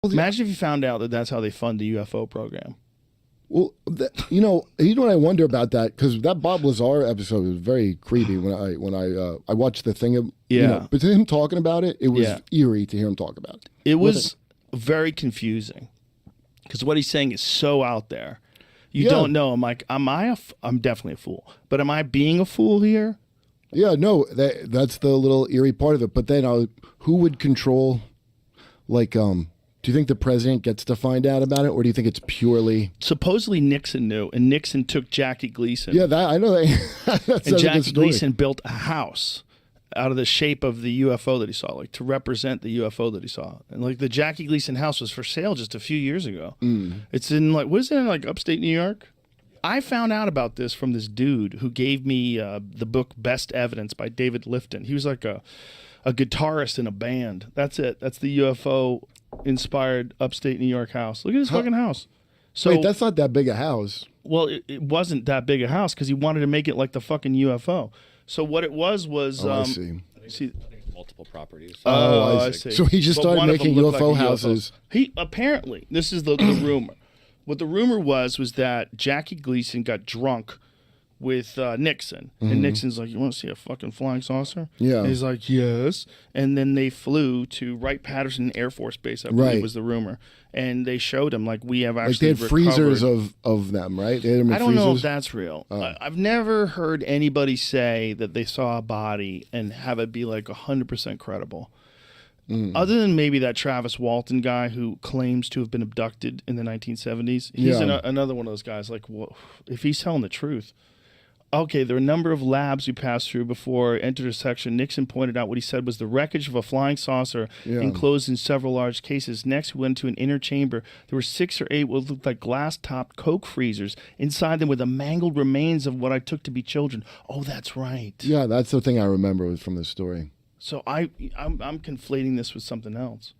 Imagine if you found out that that's how they fund the UFO program. Well, you know what I wonder about that, because that Bob Lazar episode was very creepy when I watched the thing. Yeah. You know, but to him talking about it, it was eerie to hear him talk about it. It was very confusing because what he's saying is so out there. You don't know. I'm like, I'm definitely a fool, but am I being a fool here? Yeah, no, that's the little eerie part of it. But then, who would control, like, do you think the president gets to find out about it, or do you think it's purely... Supposedly Nixon knew, and Nixon took Jackie Gleason. Yeah, I know that. And Jackie Gleason built a house out of the shape of the UFO that he saw, like to represent the UFO that he saw. And like the Jackie Gleason house was for sale just a few years ago. It's in like upstate New York? I found out about this from this dude who gave me the book Best Evidence by David Lifton. He was like a guitarist in a band. That's it. That's the UFO inspired upstate New York house. Look at his fucking house. So wait, that's not that big a house. Well, it wasn't that big a house because he wanted to make it like the fucking UFO. So what it was I see. I think it's multiple properties. I see. So he just started making UFO houses. He apparently, this is the rumor. What the rumor was that Jackie Gleason got drunk with Nixon. And Nixon's like, you want to see a fucking flying saucer? Yeah. And he's like, yes. And then they flew to Wright-Patterson Air Force Base, I believe was the rumor. And they showed him, like, we have actually like they had freezers of them, right? They had them in I don't know if freezers? that's real. I've never heard anybody say that they saw a body and have it be, like, 100% credible. Other than maybe that Travis Walton guy who claims to have been abducted in the 1970s. He's another one of those guys, like, well, if he's telling the truth. Okay, there are a number of labs we passed through before I entered a section. Nixon pointed out what he said was the wreckage of a flying saucer enclosed in several large cases. Next, we went to an inner chamber. There were 6 or 8 what looked like glass-topped Coke freezers. Inside them were the mangled remains of what I took to be children. Oh, that's right. Yeah, that's the thing I remember from this story. So I'm conflating this with something else.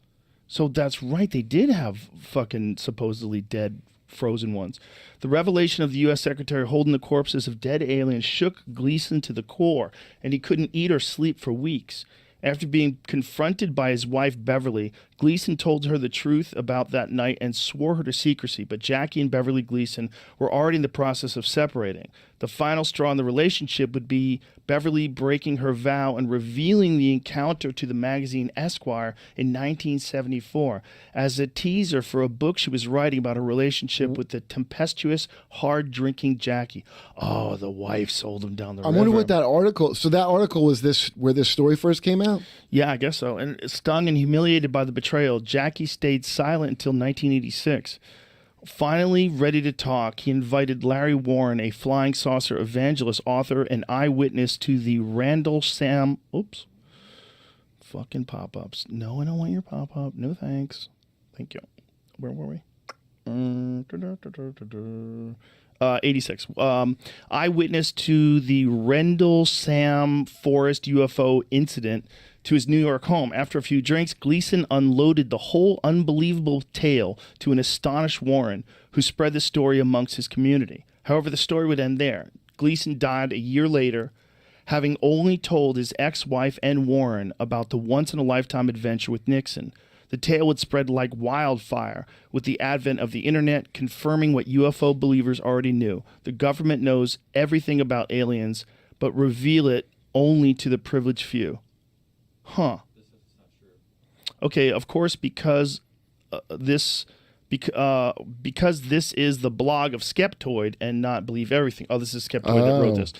So that's right. They did have fucking supposedly dead frozen ones. The revelation of the U.S. Secretary holding the corpses of dead aliens shook Gleason to the core, and he couldn't eat or sleep for weeks. After being confronted by his wife, Beverly, Gleason told her the truth about that night and swore her to secrecy, but Jackie and Beverly Gleason were already in the process of separating. The final straw in the relationship would be Beverly breaking her vow and revealing the encounter to the magazine Esquire in 1974 as a teaser for a book she was writing about a relationship with the tempestuous, hard-drinking Jackie. Oh, the wife sold him down the river. I wonder what that article... So that article was this where this story first came out? Yeah, I guess so. And stung and humiliated by the betrayal, Jackie stayed silent until 1986. Finally ready to talk, he invited Larry Warren, a flying saucer evangelist, author, and eyewitness to the Randall Sam... Oops. Fucking pop-ups. No, I don't want your pop-up. No thanks. Thank you. Where were we? 86. Eyewitness to the Rendell Sam Forest UFO incident to his New York home. After a few drinks, Gleason unloaded the whole unbelievable tale to an astonished Warren, who spread the story amongst his community. However, the story would end there. Gleason died a year later, having only told his ex-wife and Warren about the once-in-a-lifetime adventure with Nixon. The tale would spread like wildfire with the advent of the internet, confirming what UFO believers already knew. The government knows everything about aliens, but reveal it only to the privileged few. Huh. Okay, of course, because this is the blog of Skeptoid and not Believe Everything. Oh, this is Skeptoid that wrote this.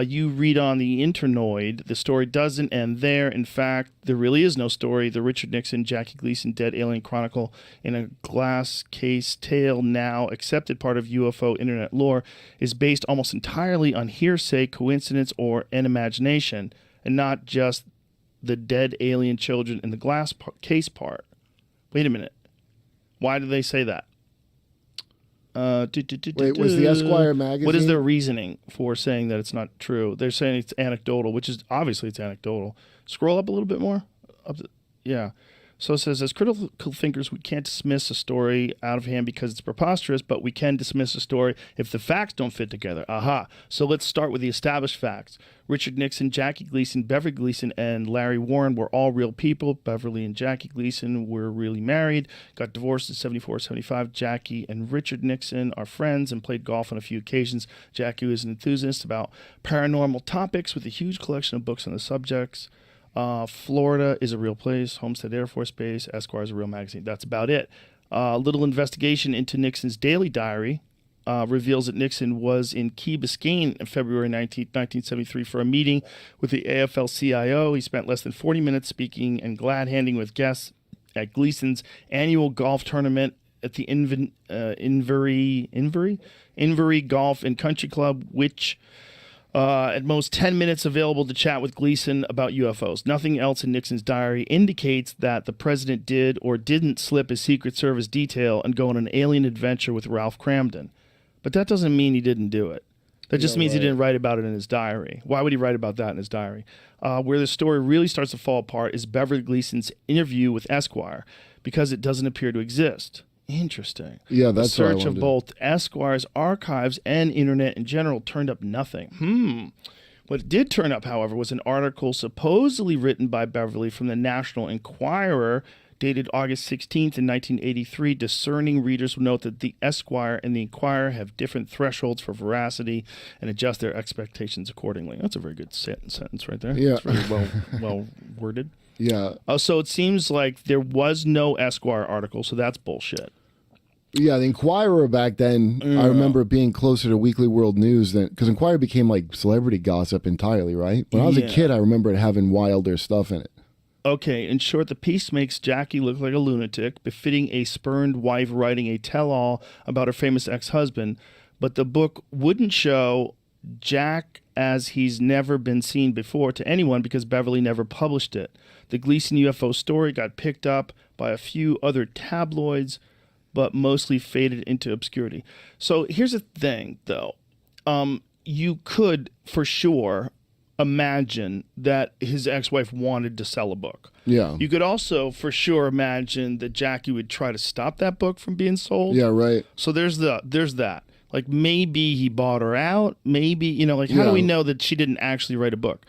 You read on the Internoid, the story doesn't end there. In fact, there really is no story. The Richard Nixon, Jackie Gleason, Dead Alien Chronicle in a glass case tale, now accepted part of UFO internet lore, is based almost entirely on hearsay, coincidence, or an imagination, and not just the dead alien children in the glass case part. Wait a minute. Why do they say that? Wait, was the Esquire magazine? What is their reasoning for saying that it's not true? They're saying it's anecdotal, which is obviously it's anecdotal. Scroll up a little bit more. Yeah. So it says, as critical thinkers, we can't dismiss a story out of hand because it's preposterous, but we can dismiss a story if the facts don't fit together. Aha. So let's start with the established facts. Richard Nixon, Jackie Gleason, Beverly Gleason, and Larry Warren were all real people. Beverly and Jackie Gleason were really married, got divorced in 74, 75. Jackie and Richard Nixon are friends and played golf on a few occasions. Jackie was an enthusiast about paranormal topics with a huge collection of books on the subjects. Florida is a real place. Homestead Air Force Base. Esquire is a real magazine. That's about it. Little investigation into Nixon's daily diary reveals that Nixon was in Key Biscayne on February 19, 1973 for a meeting with the AFL-CIO. He spent less than 40 minutes speaking and glad-handing with guests at Gleason's annual golf tournament at the Invery Golf and Country Club, which... at most 10 minutes available to chat with Gleason about UFOs. Nothing else in Nixon's diary indicates that the president did or didn't slip his Secret Service detail and go on an alien adventure with Ralph Cramden. But that doesn't mean he didn't do it. That just means he didn't write about it in his diary. Why would he write about that in his diary? Where the story really starts to fall apart is Beverly Gleason's interview with Esquire, because it doesn't appear to exist. Interesting. Yeah, that's a search of both Esquire's archives and internet in general turned up nothing. What did turn up, however, was an article supposedly written by Beverly from the National Enquirer, dated August 16th in 1983. Discerning readers will note that the Esquire and the Enquirer have different thresholds for veracity and adjust their expectations accordingly. That's a very good sentence right there. Yeah. It's very well worded. Yeah. So it seems like there was no Esquire article, so that's bullshit. Yeah, the Enquirer back then, I remember it being closer to Weekly World News than, because Enquirer became like celebrity gossip entirely, right? When I was a kid, I remember it having wilder stuff in it. Okay, in short, the piece makes Jackie look like a lunatic, befitting a spurned wife writing a tell-all about her famous ex-husband, but the book wouldn't show Jack as he's never been seen before to anyone because Beverly never published it. The Gleason UFO story got picked up by a few other tabloids, but mostly faded into obscurity. So here's the thing, though. You could, for sure, imagine that his ex-wife wanted to sell a book. Yeah. You could also, for sure, imagine that Jackie would try to stop that book from being sold. Yeah, right. So there's that. Like, maybe he bought her out. Maybe, how do we know that she didn't actually write a book?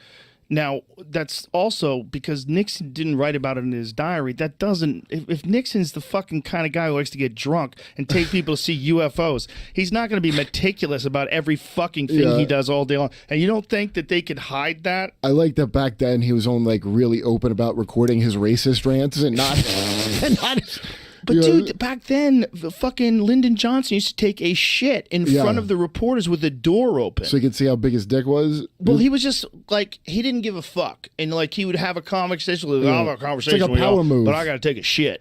Now, that's also because Nixon didn't write about it in his diary. That doesn't... If Nixon's the fucking kind of guy who likes to get drunk and take people to see UFOs, he's not going to be meticulous about every fucking thing he does all day long. And you don't think that they could hide that? I like that back then he was only like really open about recording his racist rants and not... But dude, back then, the fucking Lyndon Johnson used to take a shit in front of the reporters with the door open. So you could see how big his dick was? Well, he was just, like, he didn't give a fuck. And, like, he would have a conversation with, I'll have a conversation it's like a power move. but I got to take a shit.